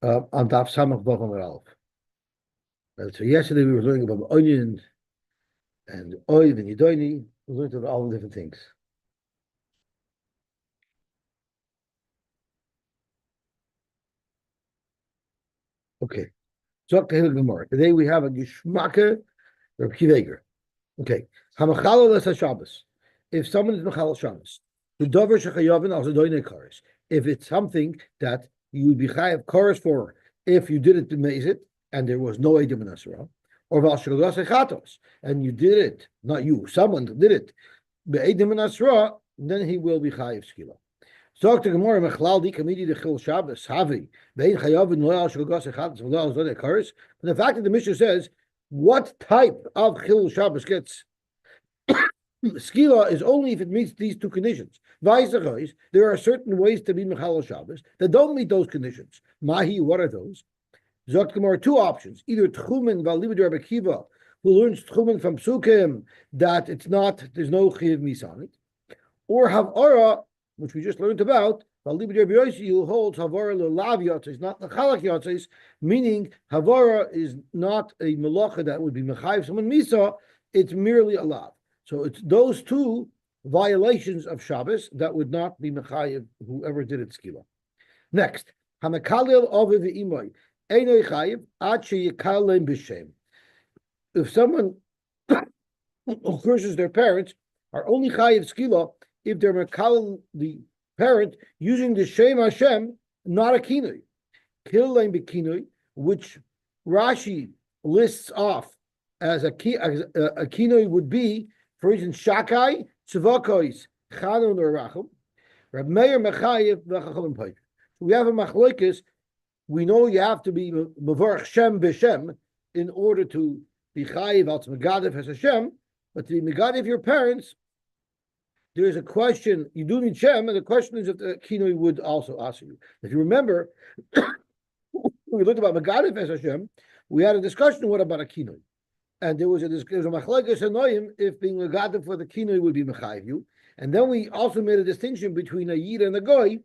on Daf Samach Vav Amar Aleph. So yesterday we were learning about onion and oiv and yidoni. We learned about all the different things. Okay. So today we have a Gishmaka or Kiveger. Okay. Hamachalo les Shabbos. If someone is Machal Shabbos, the Dover Shechayavin also doine kares. If it's something that you would be chayav kares for, if you did it to Mezit and there was no Eidim in Asra, or Val Shagalas Echatos, and you did it, not you, someone did it, Eidim in Asra, then he will be chayav skila. So to Gemara Mechlal Kamidi the Chil Shabbos Havi Bein Chayavin Loyal Shagalas Echatos Loyal Doine kares. But the fact that the Mishnah says what type of Chil Shabbos gets skila is only if it meets these two conditions. There are certain ways to be Mechal Shabbos that don't meet those conditions. Mahi, what are those? Zokt Gemara, two options. Either Tchumen Valibid Rabbi Kiva, who learns Tchumen from Psukim, that it's not, there's no Chiv Mis on it. Or Havara, which we just learned about, Valibid Rabbi Yosy, who holds Havara Lelav Yotzes, not Lechalak Yotzes, meaning Havara is not a Malacha that would be Mechayiv someone Misa, it's merely a Lav. So it's those two violations of Shabbos that would not be mechayev whoever did it skila. Next, hamakalil aviv v'imoy einay chayev ad sheyikalem b'shem. If someone who curses their parents are only chayev skila if they're makalil the parent using the shem Hashem, not a kinui. Kilem b'kinui, which Rashi lists off as a kinui would be. For instance, Shakai, Tzvakois, Chanun or Rachum, Rab Meir Mechayev v'Chachamim Paik. We have a machlokes. We know you have to be Mavarch Shem b'Shem in order to be Chayev al Megadev as Hashem, but to be Megadev your parents, there is a question. You do need Shem, and the question is if the Kinoi would also ask you. If you remember, when we looked about Megadev as Hashem, we had a discussion. What about a Kinoi? And there was a machlokes anoyim if being megadev for the kinui would be mechayiv you. And then we also made a distinction between a yid and a goy.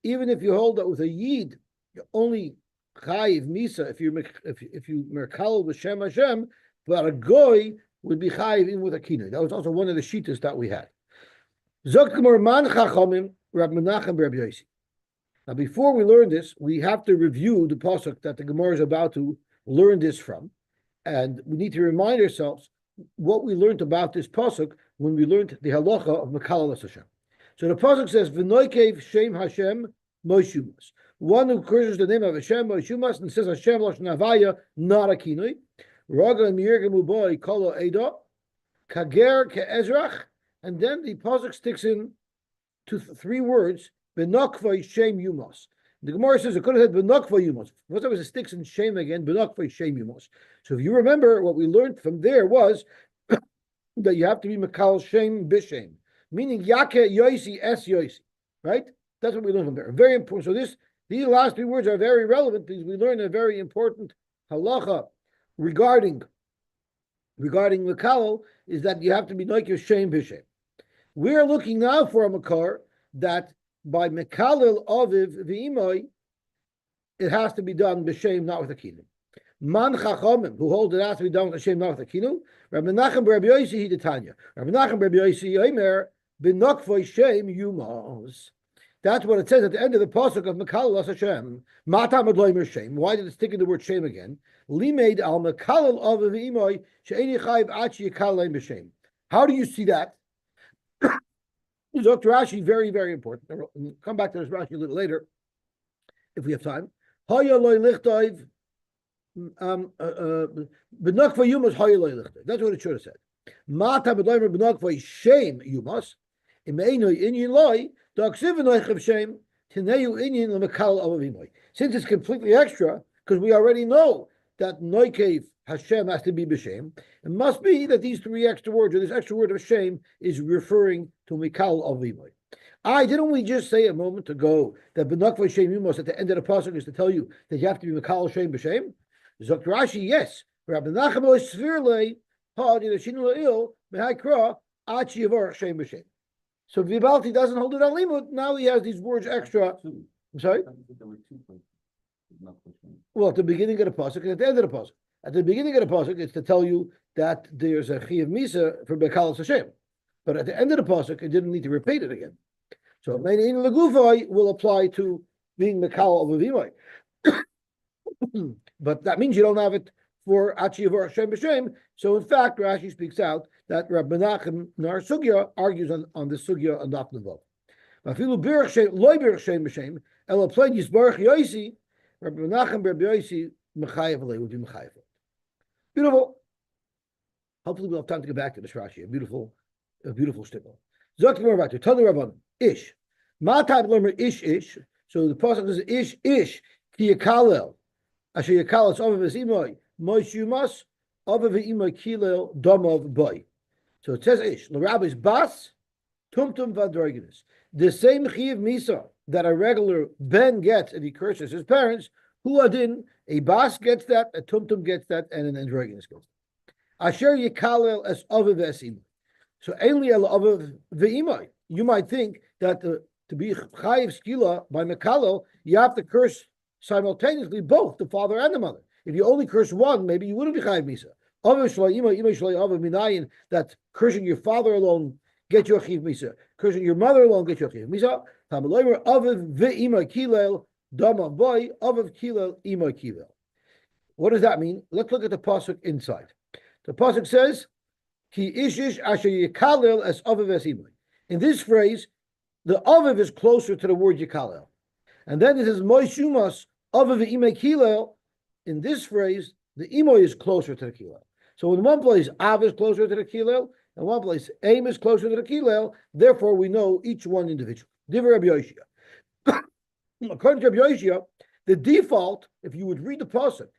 Even if you hold that with a yid, you only chayiv misa if you merkal with Shem Hashem, but a goy would be chayiv in with a kinui. That was also one of the shittas that we had. Zokt Gemara man chachamim Rab Menachem Rab Yosy. Now, before we learn this, we have to review the pasuk that the Gemara is about to learn this from. And we need to remind ourselves what we learned about this pasuk when we learned the halacha of Mekal Hashem. So the pasuk says, "V'noikev Shem Hashem Moshumas." One who curses the name of Hashem Moshumas and says Hashem Lashon Havaya, not a kinui. Raga Mirgemu Boy Kolo Eda Kager Ke'ezrach, and then the pasuk sticks in to three words: Benokvay Shem Yumas. The Gemara says it could have said Benokva Yumos. First it was sticks in shame again, Benokva Shem Yumos. So if you remember, what we learned from there was that you have to be Mekal Shem Bishem, meaning Yake Yosy Es Yosy, right? That's what we learned from there. Very important. So these last three words are very relevant because we learn a very important halacha regarding Mekal is that you have to be Noike Shem Bishem. We are looking now for a Makar that by Mekalil Aviv V'imoy, it has to be done b'shem, not with a kinu. Man Chachamim, who hold it has to be done with a shem, not with a kinu. Rabbi Menachem Rabbi Yosy Hidetanya. Rabbi Menachem Rabbi Yosy Omer B'nokvoi Shem Yumos. That's what it says at the end of the pasuk of Mekalil Hashem. Matam Adloimer Shem. Why did it stick in the word shem again? Limeid al Mekalil Aviv V'imoy she'eni chayiv achi yikalei b'shem. How do you see that? Dr. Rashi, very, very important. We'll come back to this Rashi a little later, if we have time. That's what it should have said. Mata b'doimer b'nokvay shame yumas. Imeinoi inyin loy daksiv of shame tineu inyin lemekal avavimoy. Since it's completely extra, because we already know that noikev Hashem has to be b'shem. It must be that these three extra words, or this extra word of shame, is referring to Mikal Avimoy. Didn't we just say a moment ago that Benakva Shem Yumos at the end of the pasuk is to tell you that you have to be Mikal Shem b'shem? Zok Rashi, yes. Rabbi Nachem Svirle Ha Didashin La'il Mehaikra Achi Yavar Shem b'shem. So Vibalti doesn't hold it on limud. Now he has these words extra. I'm sorry. Well, at the beginning of the pasuk and at the end of the pasuk. At the beginning of the pasuk, it's to tell you that there's a chiyuv misa for Bekalas Hashem, but at the end of the pasuk, it didn't need to repeat it again. So Mein in Legufai will apply to being Mekal of Avimai. But that means you don't have it for Achiyavar Hashem B'Shem. So in fact, Rashi speaks out that Rabbi Menachem Nar Sugya argues on the Sugya on Daf Nevav. Afilu Birch Shem Loy Birch Shem B'Shem El Aplein Yisbarach Yosy Rabbi Menachem Rabbi Yosy Mechayev Alei would be Mechayev. Beautiful. Hopefully we'll have time to get back to this Rashi. A beautiful shtickle. Zok more about it. Tanu Rabbanim Ish. Ma type learner Ish. So the pasuk is Ish Ki Yakalel. Asher Yakalel Ovav Imoy Moishumas Ovav Imoy Kilel Domov Boy. So it says Ish. The rabbi's Bas Tumtum Vadroginus. The same Chiv Misa that a regular Ben gets if he curses his parents, Hu Adin, a Bas gets that, a Tumtum gets that, and an Androginus gets that. Asher Yakalel as Ovav Imoy. So only El Ovav Ve'imoy. You might think that to be chayiv skila by mekalo, you have to curse simultaneously both the father and the mother. If you only curse one, maybe you wouldn't be chayiv misa. That cursing your father alone get your chayiv misa. Cursing your mother alone get your chayiv misa. What does that mean? Let's look at the pasuk inside. The pasuk says, "Ki ishish asher yikalel as avav esimai." In this phrase, the Aviv is closer to the word Yikalel. And then it says, Moishumas Aviv Imei Kilel. In this phrase, the Imoy is closer to the Kilel. So in one place, Av is closer to the Kilel, and one place, Aim is closer to the Kilel. Therefore, we know each one individually. Divrei Rabbi Yoshia. According to Rabbi Yoshia, the default, if you would read the pasuk,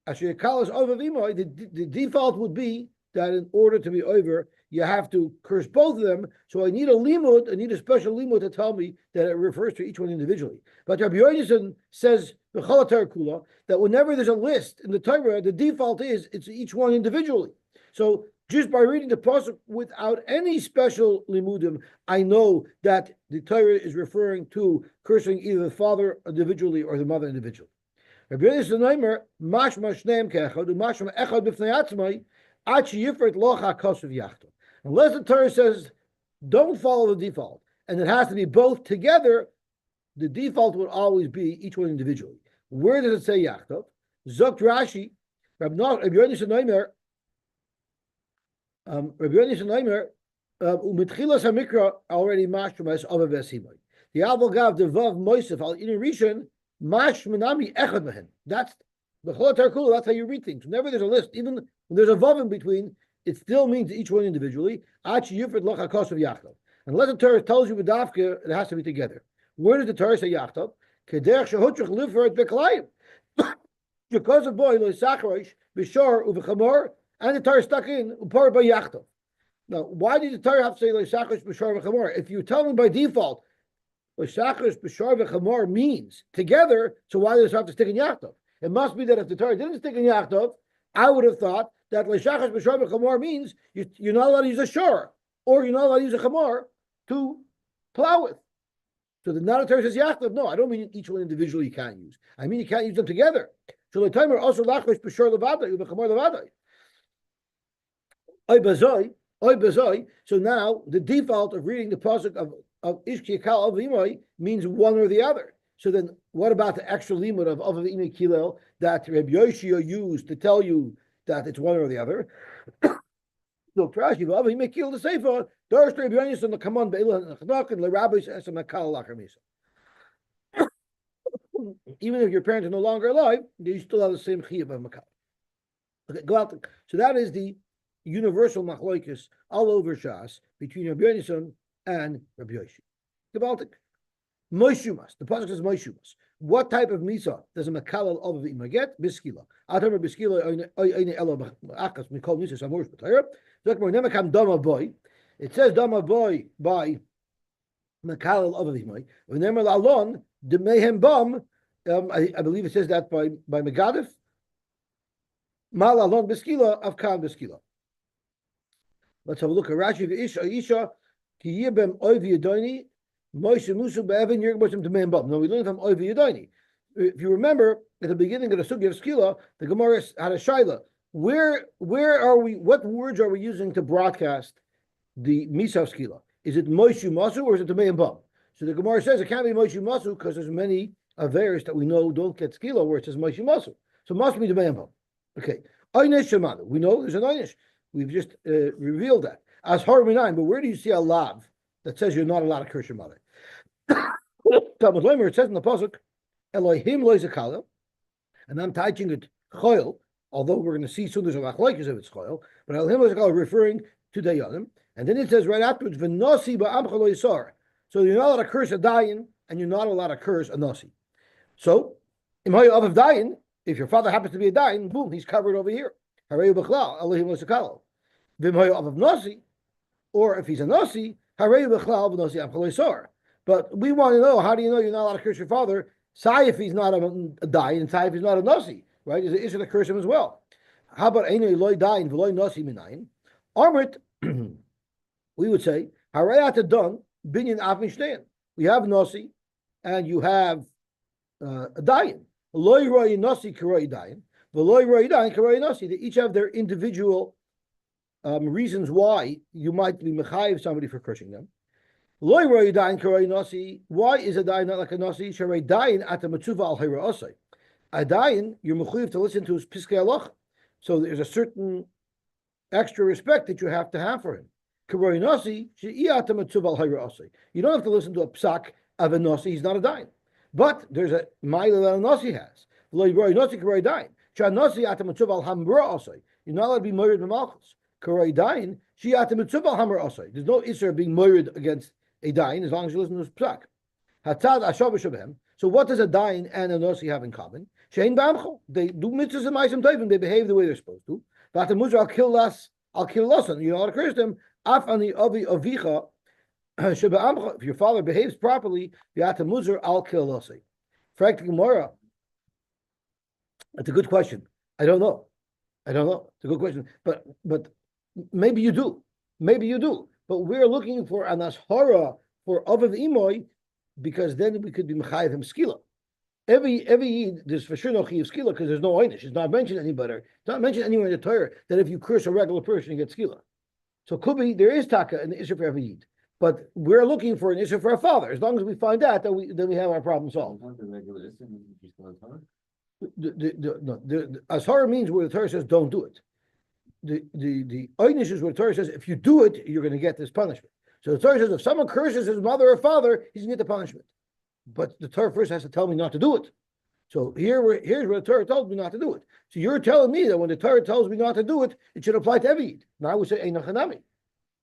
Asher Yikalas Aviv Imoy, the default would be that in order to be over, you have to curse both of them. So I need a special limud to tell me that it refers to each one individually. But Rabbi Yonason says that whenever there's a list in the Torah, the default is it's each one individually. So just by reading the pasuk without any special limudim, I know that the Torah is referring to cursing either the father individually or the mother individually. Rabbi Yonason Neimer mashma shneim keechad u'mashma echad b'fnei atzmai ad sheyifert locha kosav yachto. Unless the Torah says, don't follow the default, and it has to be both together, the default would always be each one individually. Where does it say Yachtov? Zokt Rashi, Rabbi Yonason Neimer, U'mitchilas HaMikra already mashmas Avav Esimai. The Abel Gav Devav Moisef al Inu Rishon Mash Menami Echad Mehen. That's the Cholatar Kula. That's how you read things. Whenever there's a list, even when there's a vav in between, it still means each one individually. Unless the Torah tells you b'dafka, it has to be together. Where does the Torah say yachtav? Because of boy loisacharish b'shor uv'chamor, and the Torah stuck in upar by yachtav. Now, why did the Torah have to say loisacharish b'shor v'chamor? If you tell me by default, loisacharish b'shor v'chamor means together, so why does it have to stick in yachtav? It must be that if the Torah didn't stick in yachtav, I would have thought that Leishachas B'Shor B'Chamor means you're not allowed to use a shor, or you're not allowed to use a chamor to plow with. So the Torah says Yachtav. No, I don't mean each one individually you can't use. I mean you can't use them together. So the timer also Lachlesh B'Shor Levadai B'Chamor Levadai. Oy Bazoi. So now the default of reading the pasuk of Ishki Kal Avimai means one or the other. So then, what about the extra limud of Avav Imei Kilel that Rabbi Yoshia used to tell you that it's one or the other? So Rashi Avav Imei Kilel the Sefer Darish Rabbi Yonason the Kaman Be'ilah Nachnak and the rabbis as a Makal Lachamisa. Even if your parents are no longer alive, you still have the same chiyuv of Makal. Okay, go out. So that is the universal machloikis all over Shas between Rabbi Yonason and Rabbi Yoshi. Gebaltik. Moishumas. The pasuk says Moishumas. What type of misa does a makalal of the get? Biskila. Atamer biskila oine elo akas mikol misa samorish b'tayra. Zakmor nemakam dama boy. It says dama boy by makalal of the imay. V'nemer la'alon demehem bam. I believe it says that by Megadif. Mal alon biskila avkan biskila. Let's have a look at Rashi v'isha ki yibem oiv yedoni. Moshe Musu be'evin yirgbosim to men bum. No, we learn from Oivi Yadoni. if you remember at the beginning of the Sugi of Skila, the Gemara had a shaila. Where are we? What words are we using to broadcast the Misa of Skila? Is it Moshe Masu or is it the Me'im Bam? So the Gemara says it can't be Moshe Masu because there's many Averis that we know don't get Skila where it says Moshe Masu. So it must be the Me'im Bam. Okay. Einish Shemanu. We know there's an Einish. We've just revealed that. As Harminain, but where do you see a lav that says you're not allowed to curse your mother? Talmud Leimer, it says in the pasuk, Elohim lo zakala, and I'm touching it choil, although we're going to see soon there's a machlokes if it's choil, but Elohim lo zakala referring to Dayanim, and then it says right afterwards, v'nosi ba'amcha lo yisar. So you're not allowed to curse a dayan, and you're not allowed to curse a nasi. So, im hayu of dayan, if your father happens to be a dayan, boom, he's covered over here. Hareyu b'chlal, Elohim lo zakala. V'im hayu of nasi, or if he's a nasi, hareyu b'chlal v'nosi amcha lo yisar. But we want to know, how do you know you're not allowed to curse your father? Say if he's not a dayan, and say if he's not a nasi, right? Is it issue to curse him as well? How about einay loy dayan v'loy nasi minayin? Armrit, we would say, harayat done binyan av mishnein. We have nasi, and you have a dayan. Loy roy nasi karoi dayan, v'loy roy dayan karoi nasi. They each have their individual reasons why you might be mechayiv somebody for cursing them. Why is a dayan not like a nasi? Sharei dayan at the matzuva al hayra osay. A dayan, you're mechuyev to listen to his piskei halacha. So there's a certain extra respect that you have to have for him. Karoi nasi she'iyat the matzuva al hayra osay. You don't have to listen to a psak of a nasi. He's not a dayan, but there's a ma'ila that a nasi has. Karoi nasi karoi dayan. Sha nasi at the matzuva al hamra osay. You're not allowed to be morid b'malchus. Karoi dayan she'iyat the matzuva al hamra osay. There's no isser being morid against a dayan as long as you listen to his psak. Hatad ashav b'shabhem. So what does a dayan and a nasi have in common? Shein b'amcho. They do mitzvahs and ma'asim tovim. They behave the way they're supposed to. But the muzar I'll kill lasan. You know how to curse them. Af ani avi avicha sheba'amcha. If your father behaves properly, v'ata muzar I'll kill lasan. Frank Gemara. That's a good question. I don't know. It's a good question. But maybe you do. But we're looking for an ashara for Avav Imoy, because then we could be mechayiv him skila. Every Yid, there's for sure no chiv skila because there's no einish. It's not mentioned anywhere. It's not mentioned anywhere in the Torah that if you curse a regular person, you get skila. So it could be there is taka in the issue for every Yid, but we're looking for an issue for a father. As long as we find that, then we have our problem solved. The ashara means where the Torah says don't do it. The einish is where the Torah says if you do it, you're going to get this punishment. So the Torah says if someone curses his mother or father, he's going to get the punishment. But the Torah first has to tell me not to do it. So here's where the Torah told me not to do it. So you're telling me that when the Torah tells me not to do it, it should apply to every Yid. Now I would say Ein Chanami.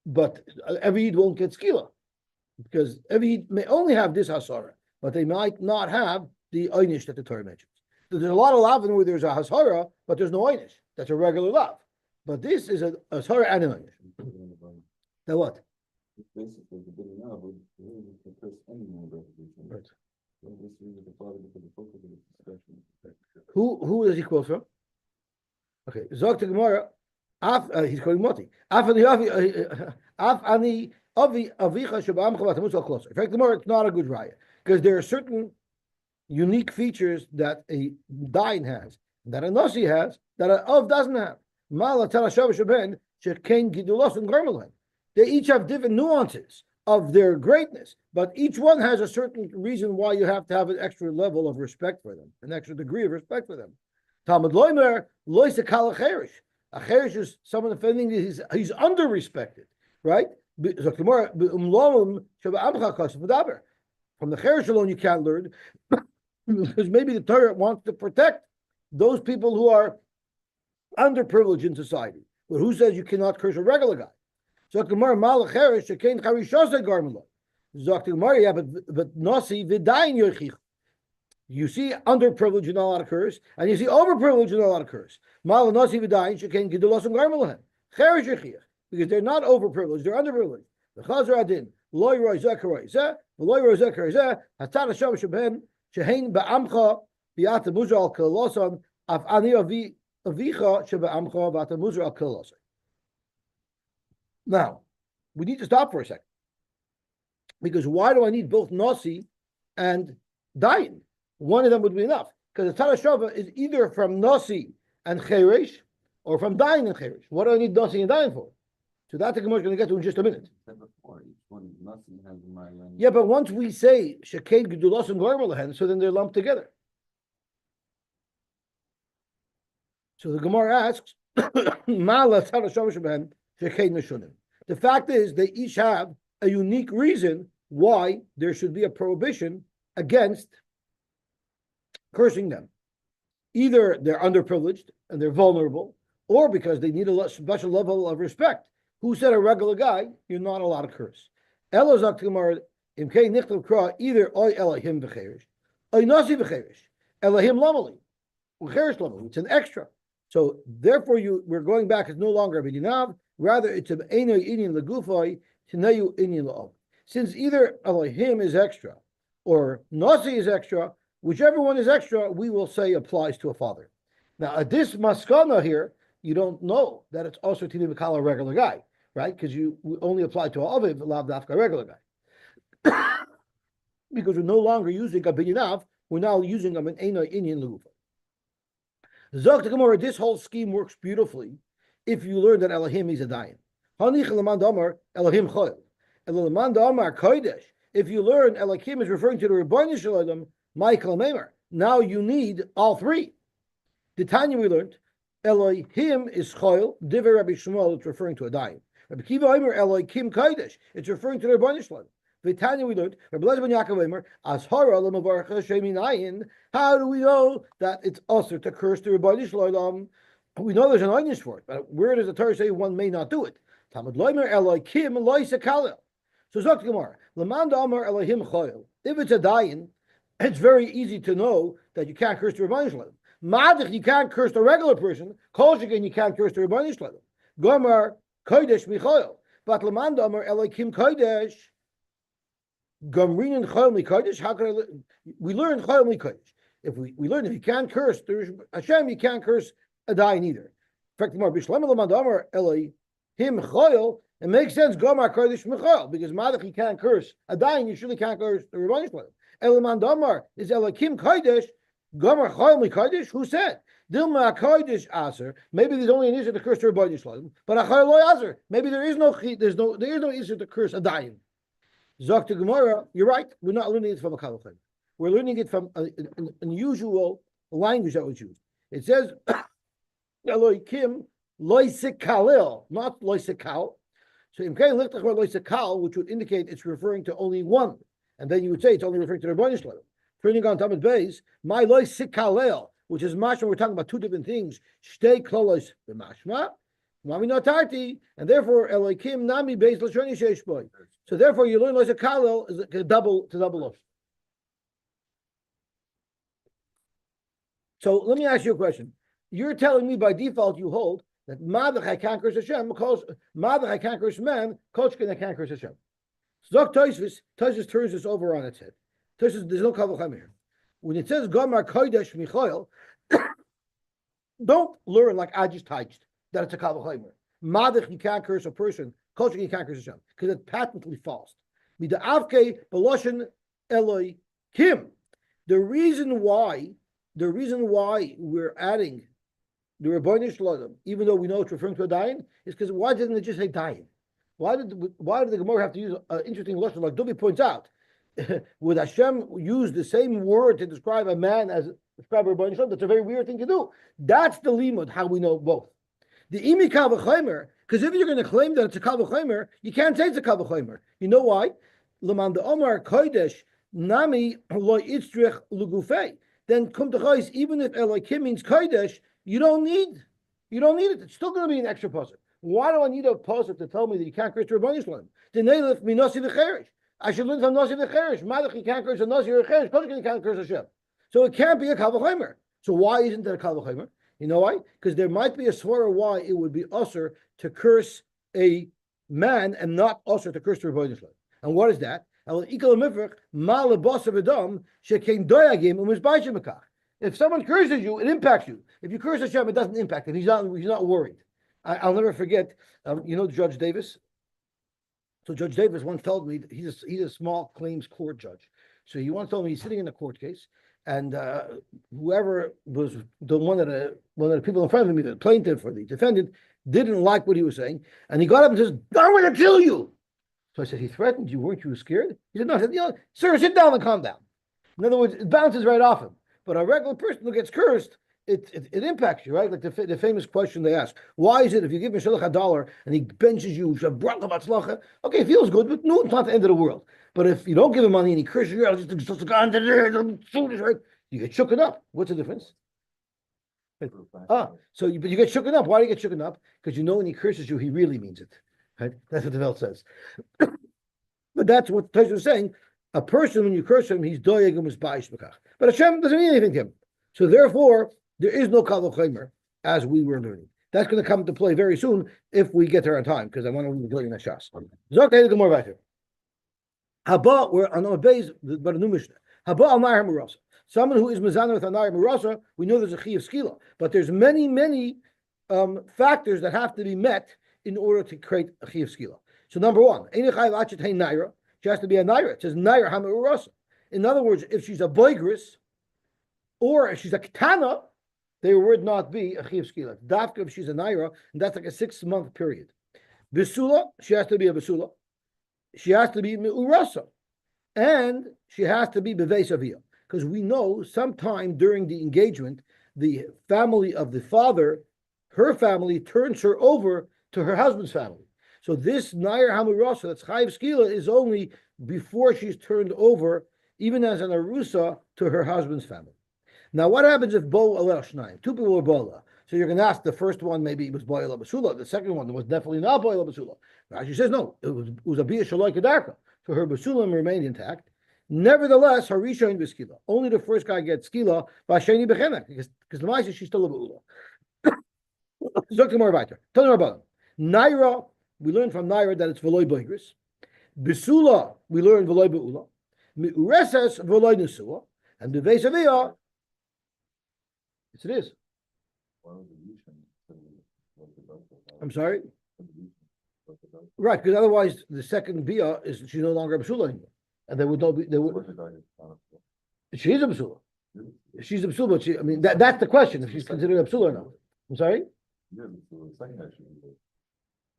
But every Yid won't get skila. Because every Yid may only have this hasara, but they might not have the einish that the Torah mentions. So there's a lot of lavin where there's a hasara, but there's no einish. That's a regular lav. But this is a hasara and an einish. Now what? It's basically the bidding now, but you can curse anyone about it. Right. Who does he quote from? Okay, Zog to Gemara. He's quoting Moti. Af ani avi avicha shabam chavat musal closer. In fact, Gemara, it's not a good raya because there are certain unique features that a dain has, that a nasi has, that an av doesn't have. Mala talashav shaben shekain gidulos and garmelan. They each have different nuances of their greatness, but each one has a certain reason why you have to have an extra level of respect for them, an extra degree of respect for them. Talmud Loimer lois kal cherish. A cherish is someone offending he's under respected, right? From the cherish alone you can't learn because maybe the Torah wants to protect those people who are underprivileged in society. But who says you cannot curse a regular guy? Zok Gemara Malach Cherish Shekain Charishosei Garmelo. Zok Gemara, yeah, but Nasi Vidayin Yochich. You see underprivileged and not allowed to curse, and you see overprivileged and not allowed to curse. Malach Nasi Vidayin Shekain Gidulos and Garmelo. Cherish Yochich, because they're not overprivileged, they're underprivileged. The Chazar Adin Loy Roy Zekaroi Zeh, Loy Roy Zekaroi Zeh, Hatat Hashem Sheben Shehein Ba'amcha Bi'at Muzal Koloson Af Ani Avicha Sheba Amcha Ba'at Muzal Koloson. Now, we need to stop for a second. Because why do I need both Nasi and Dayan? one of them would be enough. Because the Tarashava is either from Nasi and Cheresh or from dying and Cheresh. What do I need Nasi and dying for? So that the Gemara is going to get to in just a minute. Yeah, but once we say Sheked Gedulos and Goyim, so then they're lumped together. So the Gemara asks, the fact is they each have a unique reason why there should be a prohibition against cursing them. Either they're underprivileged and they're vulnerable, or because they need a special level of respect. Who said a regular guy, you're not allowed to curse? Elozak Gemara, Imkei Nichtav Kra, either Oy Elohim V'cherish, Oy Nasi V'cherish, Elohim Lamali, V'cherish Lamali, it's an extra. So therefore, we're going back. It's no longer a bidinav. Rather, it's an eno inyan legufay teneyu inyan la'ov. Since either Elohim is extra or Nasi is extra, whichever one is extra, we will say applies to a father. Now, at this maskana here, you don't know that it's also tini v'kala, a regular guy, right? Because you only apply to a aviv, lav dafka, a regular guy. Because we're no longer using a bidinav, we're now using an eno inyan legufay. Zok the Gemara, this whole scheme works beautifully if you learn that Elohim is a dayan. Hanich leman damar Elohim choil. Leman damar kodesh. If you learn Elohim is referring to the Rebbeinu Shalom, Michael Meimer. Now you need all three. The Tanya we learned Elohim is choil. Divrei Rabbi Shmuel, it's referring to a dayan. Rabbi Kiva Omer Elohim kodesh. It's referring to the Rebbeinu Shalom. The Tanya we learned Rabbi Lezer ben Yaakov Omer Ashara lemavarach Hashem inayin. How do we know that it's usher to curse the Rebbeinu Shalom? We know there's an onion for it, but where does the Torah say one may not do it? Talmud Loimer Elohim Loisa Kalel. So Zok Gemara, Lamanda Amar Elohim Choyel. If it's a dayan, it's very easy to know that you can't curse the Rebbeinu Shalom. Madich, you can't curse the regular person. Kol Shekin, you can't curse the Rebbeinu Shalom. Gomer Kodesh Michoyel. But Lamanda Amar Elohim Kodesh. Gomrin and Chayil Mikodesh. How can we learn Chayil Mikodesh? If we learn if you can't curse there's Hashem, you can't curse a dayan either. In fact, more Bishlam Lamandamar Elohim Chayil. It makes sense. Gomar Kodesh Michal because Madach you can't curse a dayan. You surely can't curse the Rebbeinu Shalom. Elamandamar is Elohim Kodesh. Gomar Chayil Mikodesh. Who said? Dilma Kodesh Aser. Maybe there's only an issue to curse the Rebbeinu Shalom, but a Chayil Lo Aser. Maybe there is no issue to curse a dayan. Zok to Gemara, you're right. We're not learning it from a kalachim. We're learning it from an unusual language that was used. It says Elohim loisekalil, not loisekal. So imkei lichtach loisekal, which would indicate it's referring to only one, and then you would say it's only referring to the Rebbeinu Shalom. Turning on Tamid Beis, my loisekalil, which is mashma. We're talking about two different things. Shtei klolos b'mashma. And therefore, Elohim nami beis l'shoni sheish boy. So therefore, you learn like a kalel is a double off. So let me ask you a question. You're telling me by default you hold that madach I can't curse Hashem because madach I can't curse man, kochkin I can't curse Hashem. Zok Tosfos turns this over on its head. Tosfos, there's no kavachem here. When it says Gomar Kodesh Michoel, don't learn like I just touched that it's a kavachaymer. Madach you can't curse a person, kochkin you can't curse Hashem because it's patently false. Mida avke beloshen Eloi Kim. The reason why we're adding the Rebbeinu Shalom, even though we know it's referring to a dayan, is because why didn't it just say dayan? Why did the Gemara have to use an interesting lashon like Dubi points out? Would Hashem use the same word to describe a man as describe Rebbeinu Shalom? That's a very weird thing to do. That's the limud how we know both. The imi kavachaymer, because if you're going to claim that it's a kavachaymer, you can't say it's a kavachaymer. You know why? Leman the Omar Kodesh Nami Lo Itzrich Lugufei. Then come to Chayis, even if Elohim means Kodesh, you don't need it. It's still going to be an extra pasuk. Why do I need a pasuk to tell me that you can't curse the Rebbeinu Shalom? Denelef minasi v'cherish. I should learn from nasi v'cherish. Malach you can't curse a nasi or a cherish. Kodesh you can't curse Hashem. So it can't be a kavachaymer. So why isn't it a kavachaymer? You know why? Because there might be a svara why it would be usher to curse a man and not usher to curse the Rebbeinu Shalom. And what is that? If someone curses you, it impacts you. If you curse Hashem, it doesn't impact him. He's not worried. I'll never forget. Judge Davis. So Judge Davis once told me he's a small claims court judge. So he once told me he's sitting in a court case, and whoever was the one of the people in front of him, either the plaintiff or the defendant, didn't like what he was saying, and he got up and says, "I'm going to kill you." So I said, "He threatened you, weren't you scared?" He said, "No." I said, "Sir, sit down and calm down." In other words, it bounces right off him. But a regular person who gets cursed, it impacts you, right? Like the famous question they ask: why is it if you give Mishloach $1 and he benches you, okay, it feels good, but no, it's not the end of the world. But if you don't give him money and he curses you out, you get shooken up. What's the difference? But you get shooken up. Why do you get shooken up? Because you know when he curses you, he really means it. Right? That's what the Welt says. But that's what Tosha was saying. A person, when you curse him, he's doyeg and misbaish b'kach. But Hashem doesn't mean anything to him. So therefore, there is no kal v'chomer, as we were learning. That's going to come into play very soon if we get there on time, because I want to go in that shas. Zok more about here. Haba, we're on our base, but a new Mishnah. Haba al na'ar murasa. Someone who is mezana with a na'ar murasa, we know there's a chi of skila, but there's many factors that have to be met in order to create a chi of skila. So number one, she has to be a naira. It says naira hamurasa. In other words, if she's a boigris or if she's a ketana, there would not be a chi of skila. Dafka if she's a naira, and that's like a 6-month period. Besula, she has to be a besula. She has to be me'urasa, and she has to be bevesavia, because we know sometime during the engagement, the family of the father, her family, turns her over to her husband's family. So this nair hamurasa, that's chayiv skila, is only before she's turned over, even as an arusa, to her husband's family. Now, what happens if bo alel shnayim? 2 people were bola. So you're going to ask, the first one maybe it was boila basula, the second one was definitely not boila basula. She says no, it was a bia shaloi kedarka, so her basulam remained intact. Nevertheless, her rishon b'skila. Only the first guy gets skila by sheni bechenek, because the ma'aseh she's still a beula. Zok more weiter. Tell me about him. Naira, we learn from Naira that it's v'loy boigris. Besula, we learn v'loy beula. Mi'ureses v'loy nesua, and the vesavia. Yes, it is. I'm sorry. Right, because otherwise the second bia is she's no longer a basula anymore, and there would no be. She's a basula. She's a basula, but I mean that's the question: if she's considered a basula or not. I'm sorry.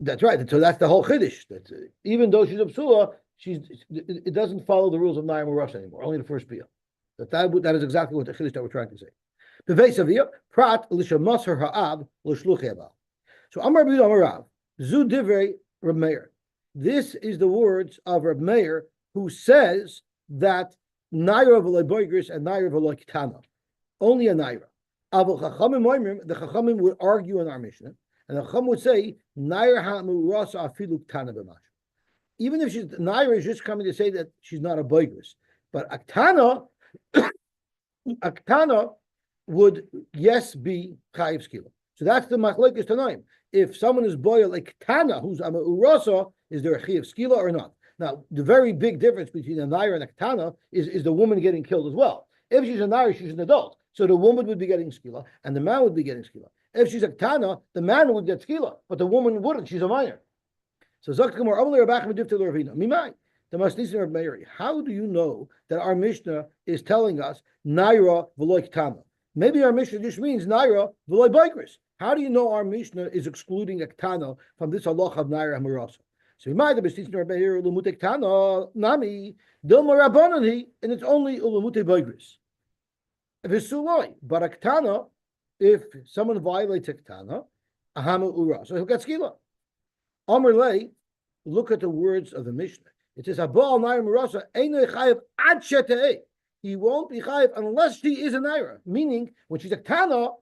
That's right. So that's the whole chiddush. That even though she's a basula, it doesn't follow the rules of Naim Rush anymore. Only the first bia. That is exactly what the chiddush that we're trying to say. Bevesavia prat lishamas her ha'ab l'shluchei. So Amar B'Yehuda Amar Rav, Zu Divrei Reb Meir. This is the words of Reb Meir, who says that Naira v'loy boigris and Naira v'loy ketana, only a Naira. Avol Chachamim Moimrim, the Chachamim would argue in our Mishnah, and the Chacham would say Naira ha'murasa afilu ketana b'mash. Even if Naira is just coming to say that she's not a boigris, but a ketana would be chayiv skila. So that's the machlokes tanaim. If someone is boiled like Tana, who's a urasa, is there a chi of skila or not? Now, the very big difference between a naira and a ketana is the woman getting killed as well. If she's a naira, she's an adult, so the woman would be getting skila, and the man would be getting skila. If she's a ketana, the man would get skila, but the woman wouldn't. She's a minor. So Zakkamor, Mimai, the Masnisin of Meiri. How do you know that our Mishnah is telling us naira v'loy ketana? Maybe our Mishnah just means naira v'loy boigris. How do you know our Mishnah is excluding a ketana from this halach of naira hamurasa? So we might have been teaching Rabbi here ulumute ketana nami dilma rabbanani, and it's only ulumute boigris. If it's suloi, but a ketana, if someone violates a ketana, ahama ura, so he'll get skila. Amr lei, look at the words of the Mishnah. It says habal naira hamurasa einay chayav ad shetei. He won't be chayav unless she is a naira. Meaning, when she's a ketana,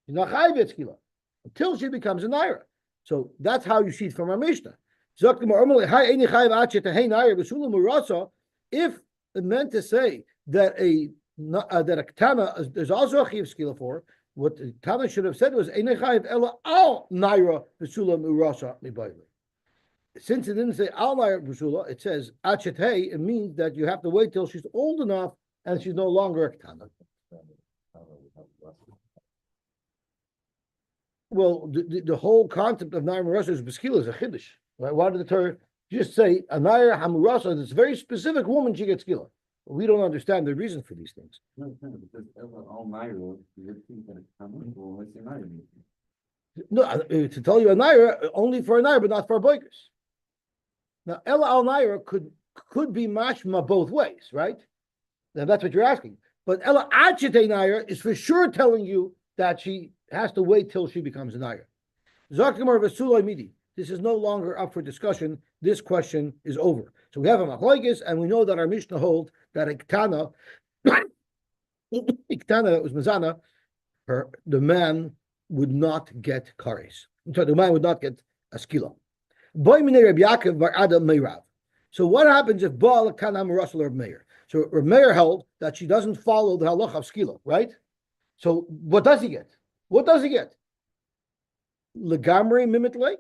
she's not chayiv yet skila until she becomes a naira. So that's how you see it from our Mishnah. If it meant to say that a ketana, there's also a chayiv skila for, what the Tana should have said was einay chayiv ela al naira b'sulam urasa mibayli. Since it didn't say al naira b'sula, it says achetei. It means that you have to wait till she's old enough and she's no longer a ketana. Well, the whole concept of Nair Hamurasa is Beskila is a Chiddush. Right? Why did the Torah just say a Nair Hamurasa, this very specific woman, she gets Skila? We don't understand the reason for these things. No, because all Naira, you would think that it's coming, well, let's say Naira. No, to tell you a naira only for a naira, but not for a boikers. Now, Ella al naira could be mashma both ways, right? Now that's what you're asking. But Ella achite naira is for sure telling you that she has to wait till she becomes a naira. Zakimar v'sulay midi. This is no longer up for discussion. This question is over. So we have a machlokes, and we know that our Mishnah holds that iktana, iktana that was mezana, the man would not get kares. So the man would not get a skila. So what happens if Baal Kanam Russell or Meir? So Reb Meir held that she doesn't follow the halach of skila, right? So what does he get? What does he get? Legamri mimitle?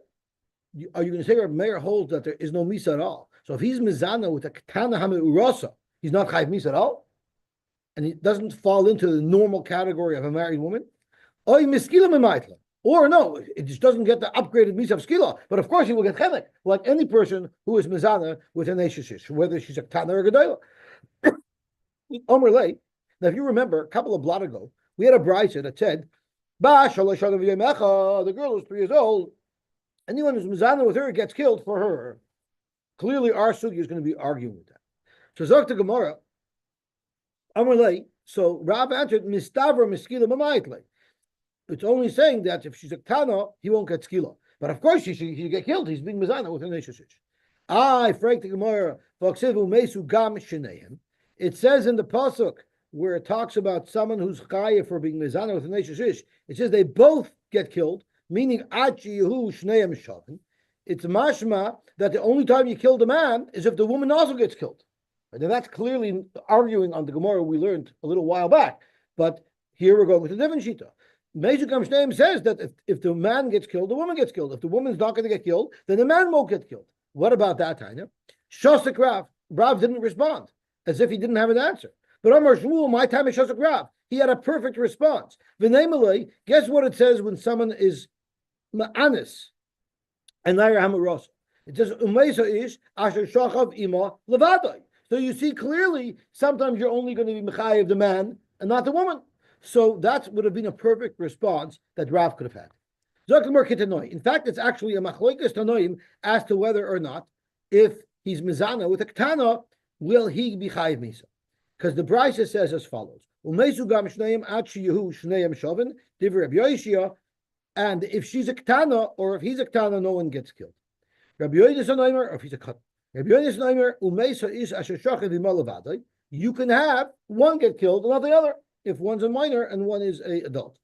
Are you going to say Reb Meir holds that there is no misa at all? So if he's mizana with a ketana hameurasa, he's not chayv misa at all, and he doesn't fall into the normal category of a married woman. Or no, it just doesn't get the upgraded misa of skila. But of course, he will get chenek, like any person who is mizana with an eshishish, whether she's a ketana or a gedayla. Omer lay. Now, if you remember, a couple of blot ago, we had a brisa that said, the girl was 3 years old. Anyone who's mizana with her gets killed for her. Clearly, our sugi is going to be arguing with that. So Zok to Gemara, Omer lay. So Rav answered, Mistavra miskila mamaytle. It's only saying that if she's a ketana, he won't get skila. But of course, he should get killed. He's being mizana with an eshishish. I frank the Gemara, mesu gam sheneim. It says in the pasuk where it talks about someone who's chaya for being mizana with an eshishish. It says they both get killed, meaning achi yehu shneim shavin. It's mashma that the only time you kill the man is if the woman also gets killed. And that's clearly arguing on the Gemara we learned a little while back. But here we're going with a different shita. Mezukam Shneim says that if the man gets killed, the woman gets killed. If the woman's not going to get killed, then the man won't get killed. What about that, Tanya? Shosek Rav didn't respond, as if he didn't have an answer. But Amar Shmuel, my time is Shosek Rav. He had a perfect response. V'neimalei, guess what it says when someone is ma'anis and naira hamuros? It says umeisa ish asher shachav ima levadai. So you see clearly, sometimes you're only going to be mechayev the man and not the woman. So that would have been a perfect response that Rav could have had. In fact, it's actually a machlokes tanoim as to whether or not, if he's mizana with a ketana, will he be chayiv misa? Because the brisa says as follows: and if she's a ketana or if he's a ketana, no one gets killed. Rabbi Yosi or if he's a cut. Rabbi Yosi you can have one get killed and not the other, if one's a minor and one is an adult.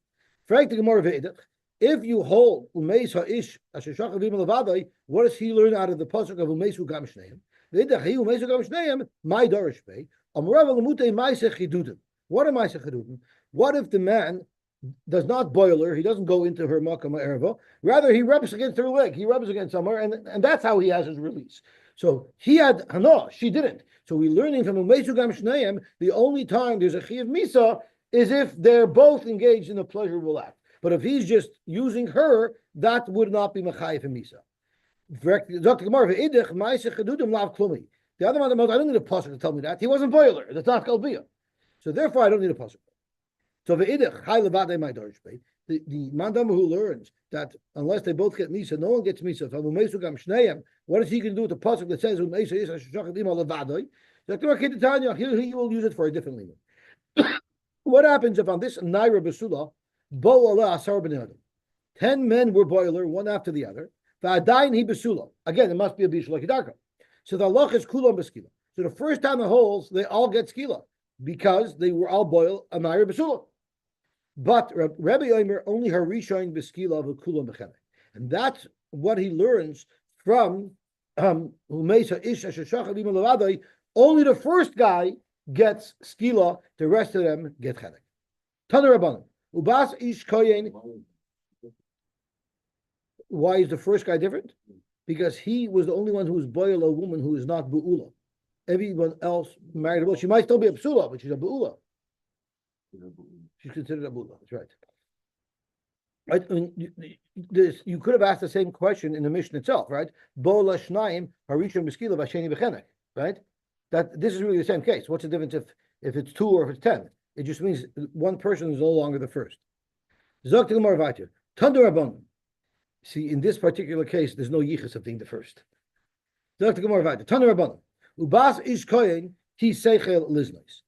If you hold umeis ha'ish asher shachar v'imel levadai, what does he learn out of the pasuk of umeisu gam shneim? V'idach umeisu gam shneim my dorish pei amarav lemutei ma'aseh chidudim. What are ma'aseh chidudim? What if the man does not boil her? He doesn't go into her makam erva. Rather, he rubs against her leg. He rubs against somewhere, and that's how he has his release. So he had hana. She didn't. So we're learning from umeisu gam shneim. The only time there's a chiyuv misa is if they're both engaged in a pleasurable act. But if he's just using her, that would not be mechayev misa. The other one, I don't need a pasuk to tell me that. He wasn't boiler. That's not kalbiyah. So therefore, I don't need a pasuk. So the mandam who learns that unless they both get misa, no one gets misa. What is he going to do with the pasuk that says he will use it for a different limit. What happens if on this naira besula 10 men were boiler, one after the other. Again, it must be a bishul kidarka. So the halach is kulam beskila. So the first time the holes, they all get skila because they were all boil a naira besula. But Rabbi Omer only harishayin beskila of a kulam bechenek, and that's what he learns from Umeisa Ish Asher Shachar V'imel Levadai. Only the first guy gets skila; the rest of them get chenek. Taner Rabbanan. Ubas ish koyen. Why is the first guy different? Because he was the only one who was boil a woman who is not bu'ula. Everyone else married a bu'ula. She might still be a psula, but she's a bu'ula. She's considered a bu'ula. That's right. Right? I mean, you could have asked the same question in the mission itself, right? Bo'la shnaim harishon b'skila v'asheni b'chenek, right? that this is really the same case. What's the difference if it's 2 or if it's 10? It just means one person is no longer the first. Zok the Gemara weiter. Tandur Rabbanon. See, in this particular case, there's no yichus of being the first. Zok the Gemara weiter. Tandur Rabbanon. Ubas ish kohen ki seichel liznos.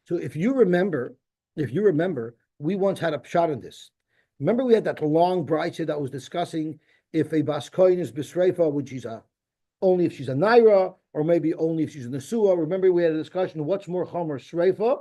So if you remember, we once had a shot in this. Remember, we had that long brayta that was discussing if a bas kohen is bisreifa, which is only if she's a naira, or maybe only if she's a nesua. Remember, we had a discussion: what's more chomer, shreifa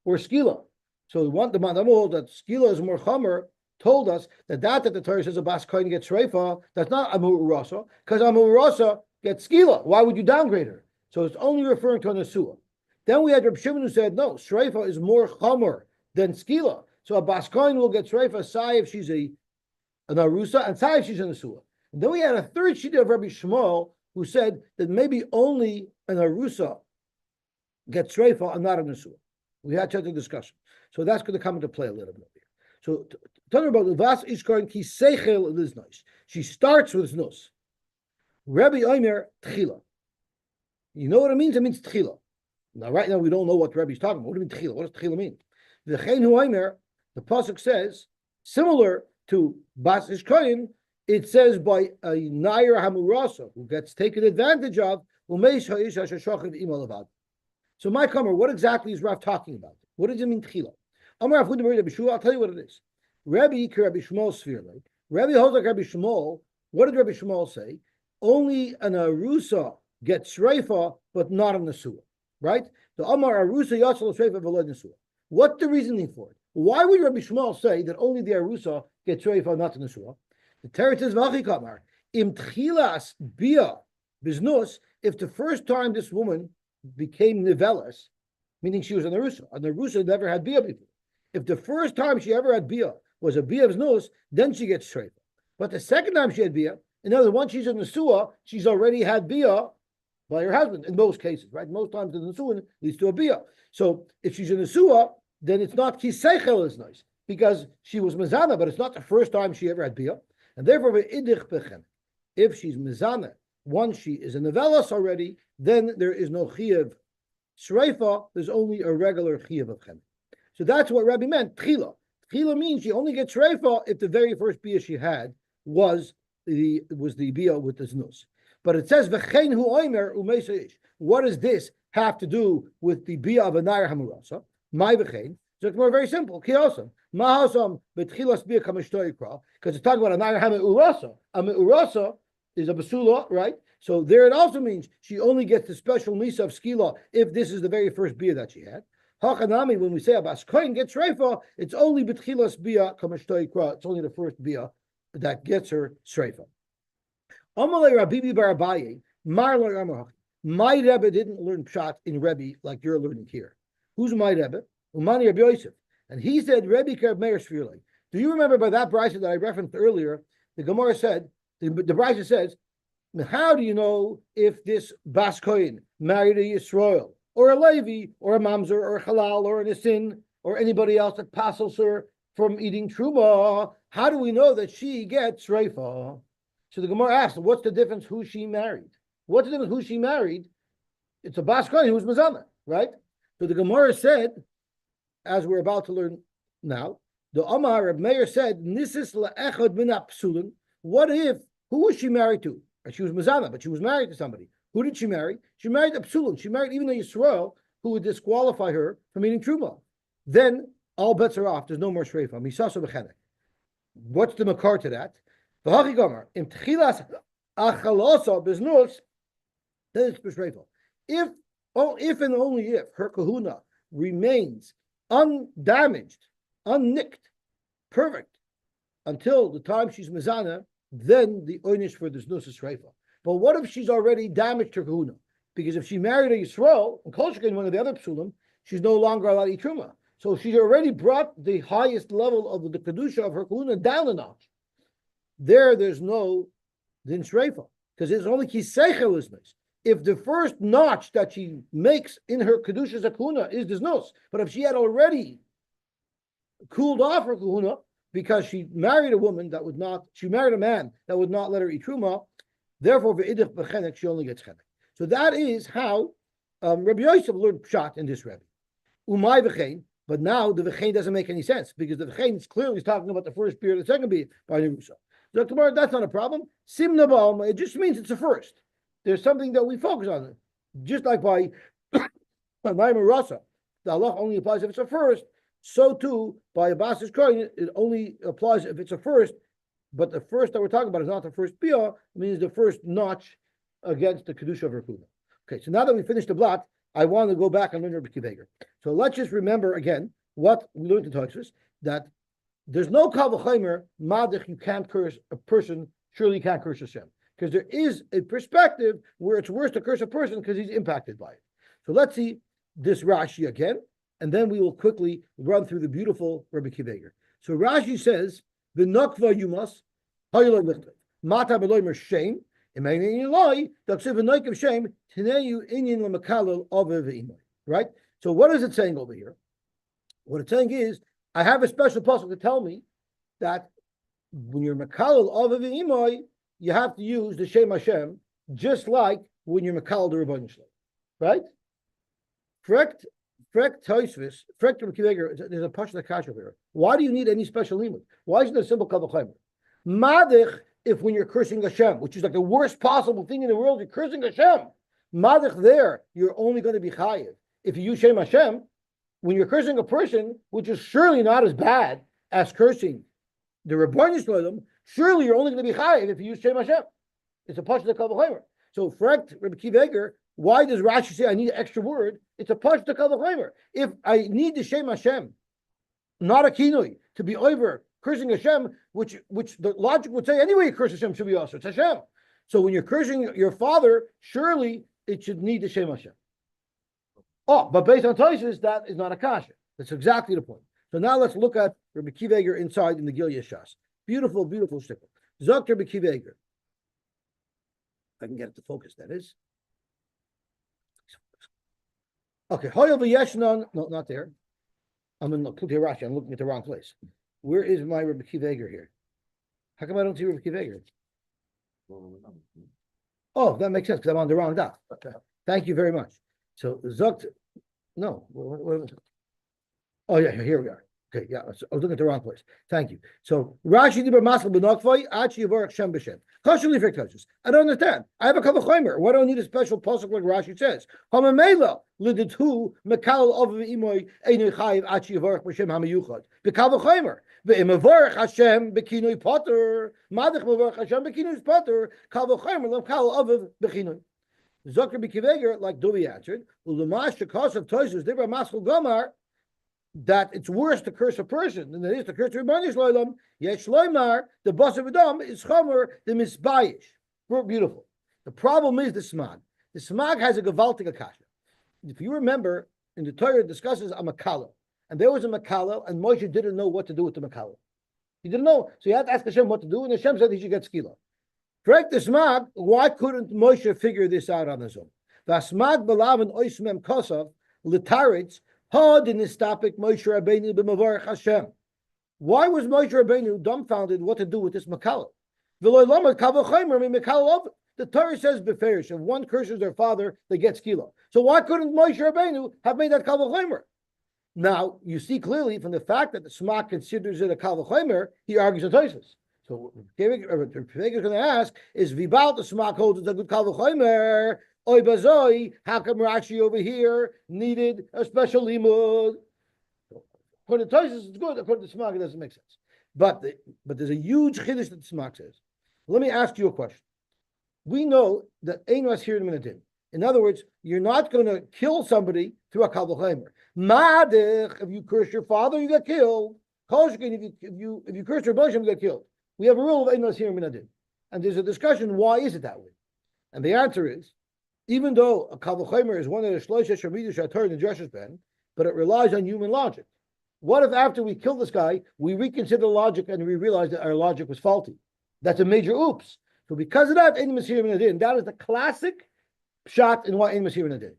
or skila? So the mandamol that skila is more chomer told us that the Torah says a bas kohen gets shreifa. That's not amur urasa, because amur urasa gets skila. Why would you downgrade her? So it's only referring to a nesua. Then we had Reb Shimon who said no, shreifa is more chomer than skila. So a bas kohen will get shreifa sai if she's an arusa and sai if she's a nesua. And then we had a third shita of Rabbi Shmuel who said that maybe only an arusa gets shreifa and not a nesua. We had such a discussion. So that's going to come into play a little bit here. So talking about Uvas Ishkoin ki seichel liznos. She starts with znus. Rabbi Omer tchila. You know what it means? It means tchila. Now, right now, we don't know what Rabbi's talking about. What do you mean tchila? What does tchila mean? The Chen Hu Omer, the pasuk says, similar to Bas Ishkoin, it says by a Nair Hamurasa, who gets taken advantage of, so my comment, what exactly is Rav talking about? What does it mean tchila? I'll tell you what it is. Rabbi Shmuel Svirle. Rabbi holds like Rabbi Shmuel. What did Rabbi Shmuel say? Only an arusa gets shreifa, but not a nesua. Right? The Amar arusa yatzal shreifa v'lo nesua. What's the reasoning for it? Why would Rabbi Shmuel say that only the arusa gets shreifa, not the nesua? The Torah says v'achikamar im tchilas bia biznus. If the first time this woman became nivelas, meaning she was an arusa never had bia before. If the first time she ever had bia was a bia of znus, then she gets shreifa. But the second time she had bia, in other words, once she's in nesua, she's already had bia by her husband in most cases, right? Most times the nesua leads to a bia. So if she's in nesua, then it's not kiseichel is nice because she was mezana, but it's not the first time she ever had bia, and therefore if she's mezana once she is in nevelas already, then there is no chiyuv shreifa. There's only a regular chiyuv of chen. So that's what Rabbi meant. Tchila. Tchila means she only gets shreifa if the very first bia she had was the bia with the znus. But it says v'chein hu oimer u'meisaish. What does this have to do with the bia of a nair hamurasa? My v'chein. So it's more very simple. Kiyosam mahasam betchilas bia kamishtoikra, because it's talking about a nair hamurasa. A meurasa is a basula, right? So there it also means she only gets the special misa of skila if this is the very first bia that she had. Hachanami, when we say a bas kohen gets shreifa, it's only betchilas bia kamishtoikra. It's only the first bia that gets her shreifa. Amalei Rabbi Bar Abaye, my Rebbe didn't learn pshat in Rebbe like you're learning here. Who's my Rebbe? Umani Rabbi Yosef. And he said, Rebbe Kerb Meir Svirle. Do you remember by that brayta that I referenced earlier? The Gemara said, the brayta says, how do you know if this bas kohen married a Yisrael, or a Levi, or a Mamzer, or a Halal, or an Asin, or anybody else that passes her from eating Truma? How do we know that she gets Shreifa? So the Gemara asked, what's the difference who she married? What's the difference who she married? It's a Bas Kohen who's Mazana, right? So the Gemara said, as we're about to learn now, the Amar Reb Meir said, Nisis la'echad min psulin. What if, who was she married to? She was Mazana, but she was married to somebody. Who did she marry? She married a psulin. She married even a Yisrael who would disqualify her from eating Truma. Then all bets are off. There's no more Shreifa. Misaso v'chenek. What's the makar to that? If and only if her kahuna remains undamaged, unnicked, perfect until the time she's mezana, then the oynish for this nus is shreifa. But what if she's already damaged her kahuna? Because if she married a Yisrael and Kolshkin, one of the other psulim, she's no longer allowed to eat truma. So she's already brought the highest level of the kedusha of her kahuna down a notch. There's no din shreifa because it's only kiseichel is nice. If the first notch that she makes in her kedusha zakuna is this nos, but if she had already cooled off her kahuna because she married a woman that would not, she married a man that would not let her eat truma, therefore ve'idich b'chenek she only gets chenek. So that is how Rabbi Yosef learned pshat in this Rebbe. Umay v'chein, but now the v'chein doesn't make any sense because the v'chein is clearly talking about the first beer, the second beer by Yerusa. So tomorrow, that's not a problem. Simna ba'alma, it just means it's a first. There's something that we focus on, just like by Maimon Rasa, the Allah only applies if it's a first. So too by Abbas's coin, it only applies if it's a first. But the first that we're talking about is not the first beer; it means the first notch against the kedusha of Rekuda. Okay, so now that we finished the blot, I want to go back and learn Rabbi Kiveger. So let's just remember again what we learned in Tosfos, that there's no kal v'chomer madich, you can't curse a person, surely you can't curse Hashem. Because there is a perspective where it's worse to curse a person because he's impacted by it. So let's see this Rashi again, and then we will quickly run through the beautiful Rabbi Kiveger. So Rashi says, "V'nokva yumas haylo lichtav mata beloymer shame imaynin yiloi daksiv v'noikav shame tineyu inyan l'makalel ave v'imay." Right. So what is it saying over here? What it's saying is, I have a special pasuk to tell me that when you're makalel ave v'imay, you have to use the Shem Hashem, just like when you're Makal the Rebbeinu Shalom, right? Frekt Tosfos, there's a Pashta Kash over here. Why do you need any special limit? Why isn't it a simple Kavachimer? Madich, if when you're cursing Hashem, which is like the worst possible thing in the world, you're cursing Hashem. Madich there, you're only going to be chayiv. If you use Shem Hashem, when you're cursing a person, which is surely not as bad as cursing the Rebbeinu Shalom, surely you're only going to be chayiv if you use Shem Hashem. It's a pashta kavachimer. So, Frekt Rabbi Kiveger, why does Rashi say I need an extra word? It's a pashta kavachimer. If I need the Shem Hashem, not a kinui, to be over cursing Hashem, which the logic would say anyway, you curse Hashem should be also. It's Hashem. So when you're cursing your father, surely it should need the Shem Hashem. Oh, but based on Tosfos, that is not a kasha. That's exactly the point. So now let's look at Rabbi Kiveger inside in the Gil Yeshas. Beautiful, beautiful shtickle. Zok Rabbi Kiveger. I can get it to focus, that is. Okay, Hoyel v'yeshnon. No, not there. I'm in Rashi. I'm looking at the wrong place. Where is my Rabbi Kiveger here? How come I don't see Rabbi Kiveger? Oh, that makes sense because I'm on the wrong dot. Okay. Thank you very much. So Zok. No. Oh yeah, here we are. Okay, yeah, I was looking at the wrong place. Thank you. So Rashi diber masal b'nokvay achi yivarach Shem b'Shem. Kashuli fiktoshus. I don't understand. I have a kavachomer. Why do I need a special pasuk like Rashi says? Hamamela liditu mekal of imoy einu chayiv achi yivarach b'Shem hamayuchad b'kavachomer v'imivarach Hashem b'kinui potter madich mivarach Hashem b'kinui potter kavachomer l'kal of b'kinui. Zokar b'kiveger, like Dovi answered, ulamash shekos of Tosfos diber masal gomar, that it's worse to curse a person than it is to curse Rebbeinu Shalom. Yet Shloimar, the boss of Adam, is chomer the misbayish. Beautiful. The problem is the smag. The smag has a gewaltige akasha. If you remember, in the Torah it discusses a makala, and there was a makala, and Moshe didn't know what to do with the makala. He didn't know, so he had to ask Hashem what to do, and Hashem said he should get skila. Correct the smag. Why couldn't Moshe figure this out on his own? The smag belav oismem kosav litaritz. Why was Moshe Rabbeinu dumbfounded what to do with this makala? The Torah says beferish, if one curses their father, they get skila. So why couldn't Moshe Rabbeinu have made that kavachomer? Now you see clearly from the fact that the Smak considers it a kavachomer, he argues on Tosfos. So what Kiveger is going to ask is, Vibal the Smak holds it's a good kavachomer. Oy bazoi, how come Rashi over here needed a special limud? According to Tosfos, it's good. According to Smak, it doesn't make sense. But there's a huge chiddush that Smak says. Let me ask you a question. We know that ein mashirin min hadin. In other words, you're not going to kill somebody through a kal v'chomer. Madich, if you curse your father, you get killed. If you curse your Hashem, you get killed. We have a rule of ein mashirin min hadin, and there's a discussion why is it that way, and the answer is, even though a kal v'chomer is one of the shloisha shemidah shatar in the Josh's ben, but it relies on human logic. What if after we kill this guy, we reconsider logic and we realize that our logic was faulty? That's a major oops. So because of that, ein mashirin min hadin. That is the classic shot in why ein mashirin min hadin.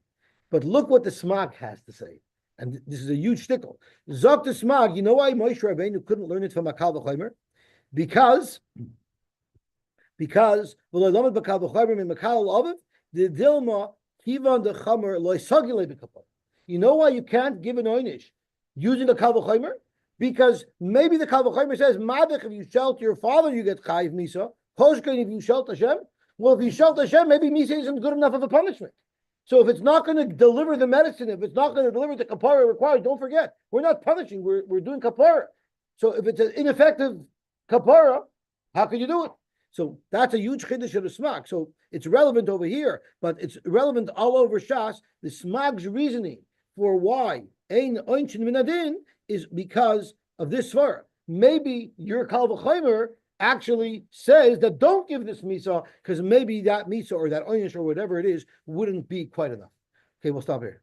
But look what the Smag has to say, and this is a huge stickle. Zok the Smag. You know why Moshe Rabbeinu couldn't learn it from a kal v'chomer? Because v'lo lamed b'kal v'chomer min makal aviv. The Dilma Kivan the chamer loy sagile b'kapara. You know why you can't give an oynish using the kal v'chomer? Because maybe the kal v'chomer says, Madach, if you shalt your father, you get chayiv misa. Koshkein, if you shalt Hashem. Well, if you shalt Hashem, maybe misa isn't good enough of a punishment. So if it's not going to deliver the medicine, if it's not going to deliver the kapara required, don't forget, we're not punishing, we're doing kapara. So if it's an ineffective kapara, how can you do it? So that's a huge chiddush of the smag. So it's relevant over here, but it's relevant all over Shas. The smag's reasoning for why ein oinchin minadin is because of this svara. Maybe your kal v'chomer actually says that don't give this misa because maybe that misa or that oynish or whatever it is wouldn't be quite enough. Okay, we'll stop here.